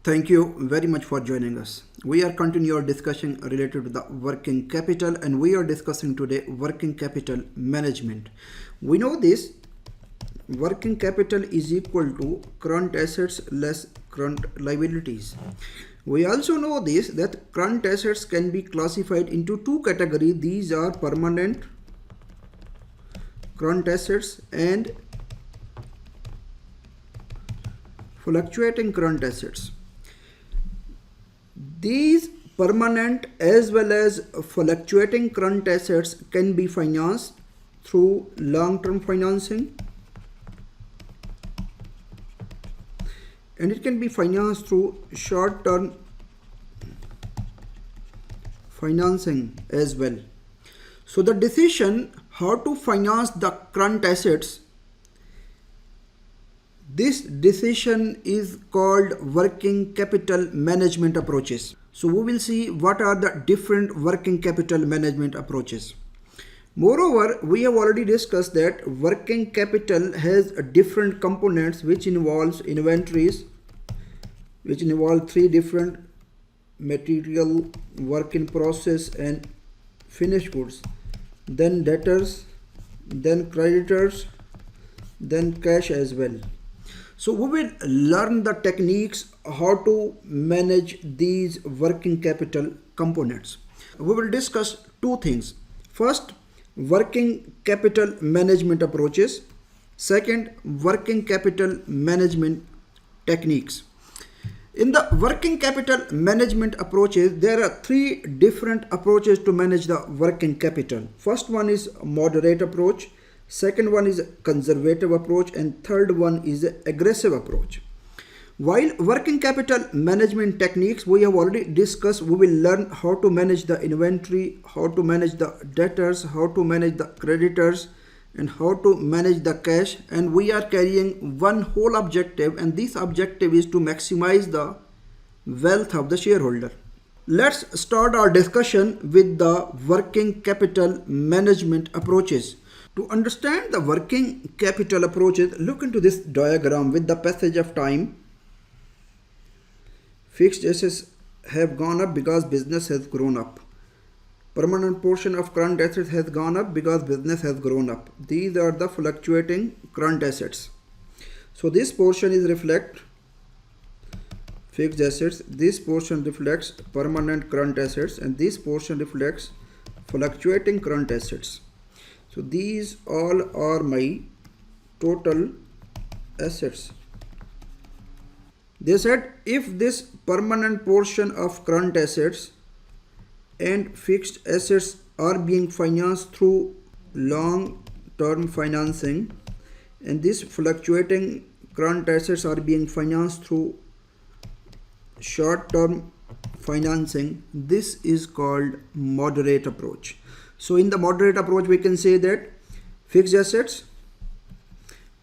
Thank you very much for joining us. We are continuing our discussion related to the working capital, and we are discussing today working capital management. We know this working capital is equal to current assets less current liabilities. We also know this that current assets can be classified into two categories. These are permanent current assets and fluctuating current assets. These permanent as well as fluctuating current assets can be financed through long-term financing, and it can be financed through short-term financing as well. So the decision how to finance the current assets, this decision is called working capital management approaches. So we will see what are the different working capital management approaches. Moreover, we have already discussed that working capital has different components which involves inventories, which involve three different material, work in process and finished goods, then debtors, then creditors, then cash as well. So we will learn the techniques how to manage these working capital components. We will discuss two things. First, working capital management approaches. Second, working capital management techniques. In the working capital management approaches, there are three different approaches to manage the working capital. First one is moderate approach. Second one is conservative approach, and third one is aggressive approach. While working capital management techniques we have already discussed, we will learn how to manage the inventory, how to manage the debtors, how to manage the creditors, and how to manage the cash. And we are carrying one whole objective, and this objective is to maximize the wealth of the shareholder. Let's start our discussion with the working capital management approaches. To understand the working capital approaches, look into this diagram. With the passage of time, fixed assets have gone up because business has grown up. Permanent portion of current assets has gone up because business has grown up. These are the fluctuating current assets. So this portion is reflect fixed assets, this portion reflects permanent current assets, and this portion reflects fluctuating current assets. So these all are my total assets. They said if this permanent portion of current assets and fixed assets are being financed through long-term financing, and this fluctuating current assets are being financed through short-term financing, this is called moderate approach. So in the moderate approach, we can say that fixed assets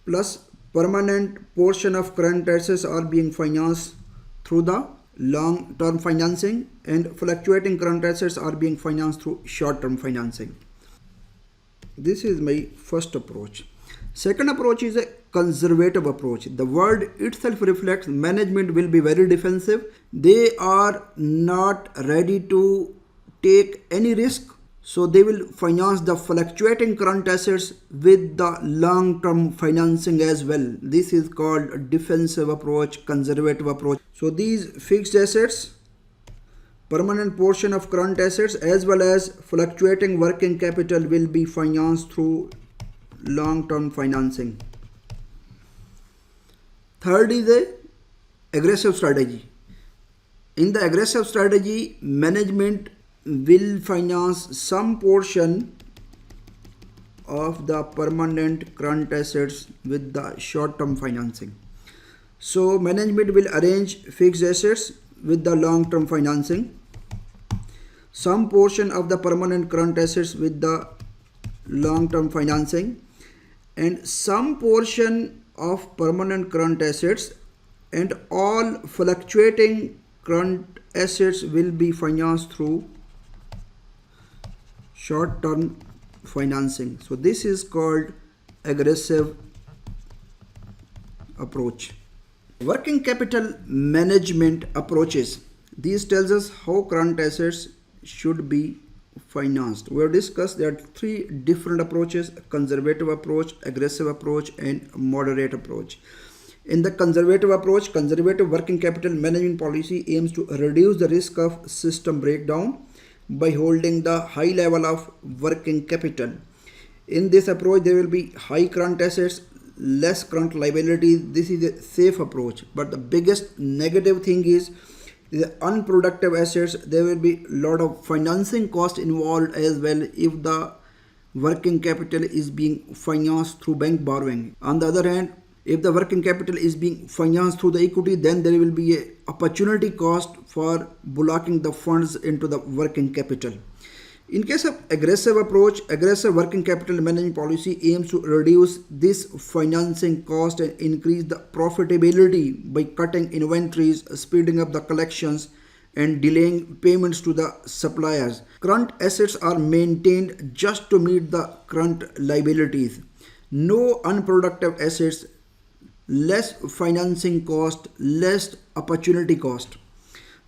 plus permanent portion of current assets are being financed through the long-term financing, and fluctuating current assets are being financed through short-term financing. This is my first approach. Second approach is a conservative approach. The word itself reflects management will be very defensive. They are not ready to take any risk. So they will finance the fluctuating current assets with the long-term financing as well. This is called a defensive approach, conservative approach. So these fixed assets, permanent portion of current assets as well as fluctuating working capital will be financed through long-term financing. Third is a aggressive strategy. In the aggressive strategy, management will finance some portion of the permanent current assets with the short-term financing. So management will arrange fixed assets with the long-term financing, some portion of the permanent current assets with the long-term financing, and some portion of permanent current assets, and all fluctuating current assets will be financed through short-term financing. So this is called aggressive approach. Working capital management approaches. These tells us how current assets should be financed. We have discussed there are three different approaches: conservative approach, aggressive approach, and moderate approach. In the conservative approach, conservative working capital management policy aims to reduce the risk of system breakdown by holding the high level of working capital. In this approach, there will be high current assets, less current liabilities. This is a safe approach, but the biggest negative thing is the unproductive assets. There will be a lot of financing cost involved as well if the working capital is being financed through bank borrowing. On the other hand, if the working capital is being financed through the equity, then there will be a opportunity cost for blocking the funds into the working capital. In case of aggressive approach, aggressive working capital management policy aims to reduce this financing cost and increase the profitability by cutting inventories, speeding up the collections, and delaying payments to the suppliers. Current assets are maintained just to meet the current liabilities. No unproductive assets, less financing cost, less opportunity cost.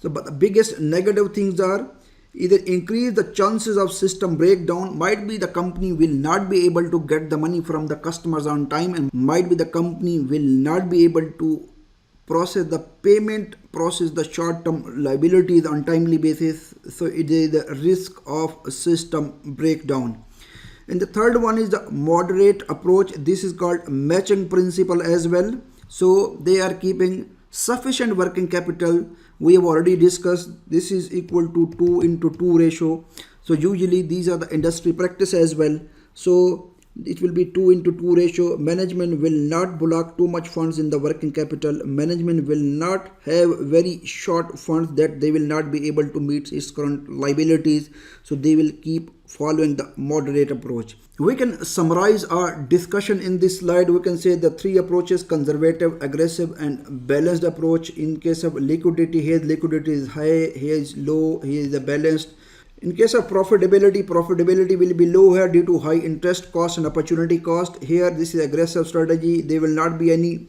So, but the biggest negative things are either increase the chances of system breakdown. Might be the company will not be able to get the money from the customers on time, and might be the company will not be able to process the payment, process the short-term liabilities on timely basis. So it is the risk of system breakdown. And the third one is the moderate approach. This is called matching principle as well. So they are keeping sufficient working capital. We have already discussed this is equal to 2 into 2 ratio. So usually these are the industry practice as well. So it will be 2 into 2 ratio. Management will not block too much funds in the working capital. Management will not have very short funds that they will not be able to meet its current liabilities. So they will keep following the moderate approach. We can summarize our discussion in this slide. We can say the three approaches: conservative, aggressive, and balanced approach. In case of liquidity, here liquidity is high, here is low, here is the balanced. In case of profitability, profitability will be low here due to high interest cost and opportunity cost. Here this is aggressive strategy. There will not be any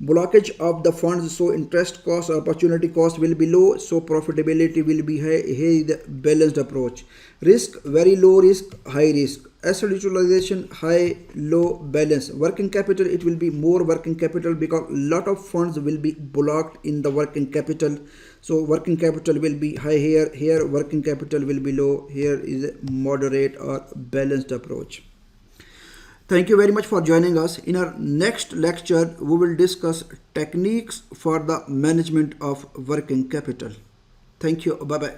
blockage of the funds, so interest cost or opportunity cost will be low, so profitability will be high. Here is the balanced approach. Risk, very low risk, high risk. Asset utilization, high, low, balance. Working capital, it will be more working capital because lot of funds will be blocked in the working capital. So working capital will be high here, here working capital will be low, here is a moderate or balanced approach. Thank you very much for joining us. In our next lecture, we will discuss techniques for the management of working capital. Thank you. Bye-bye.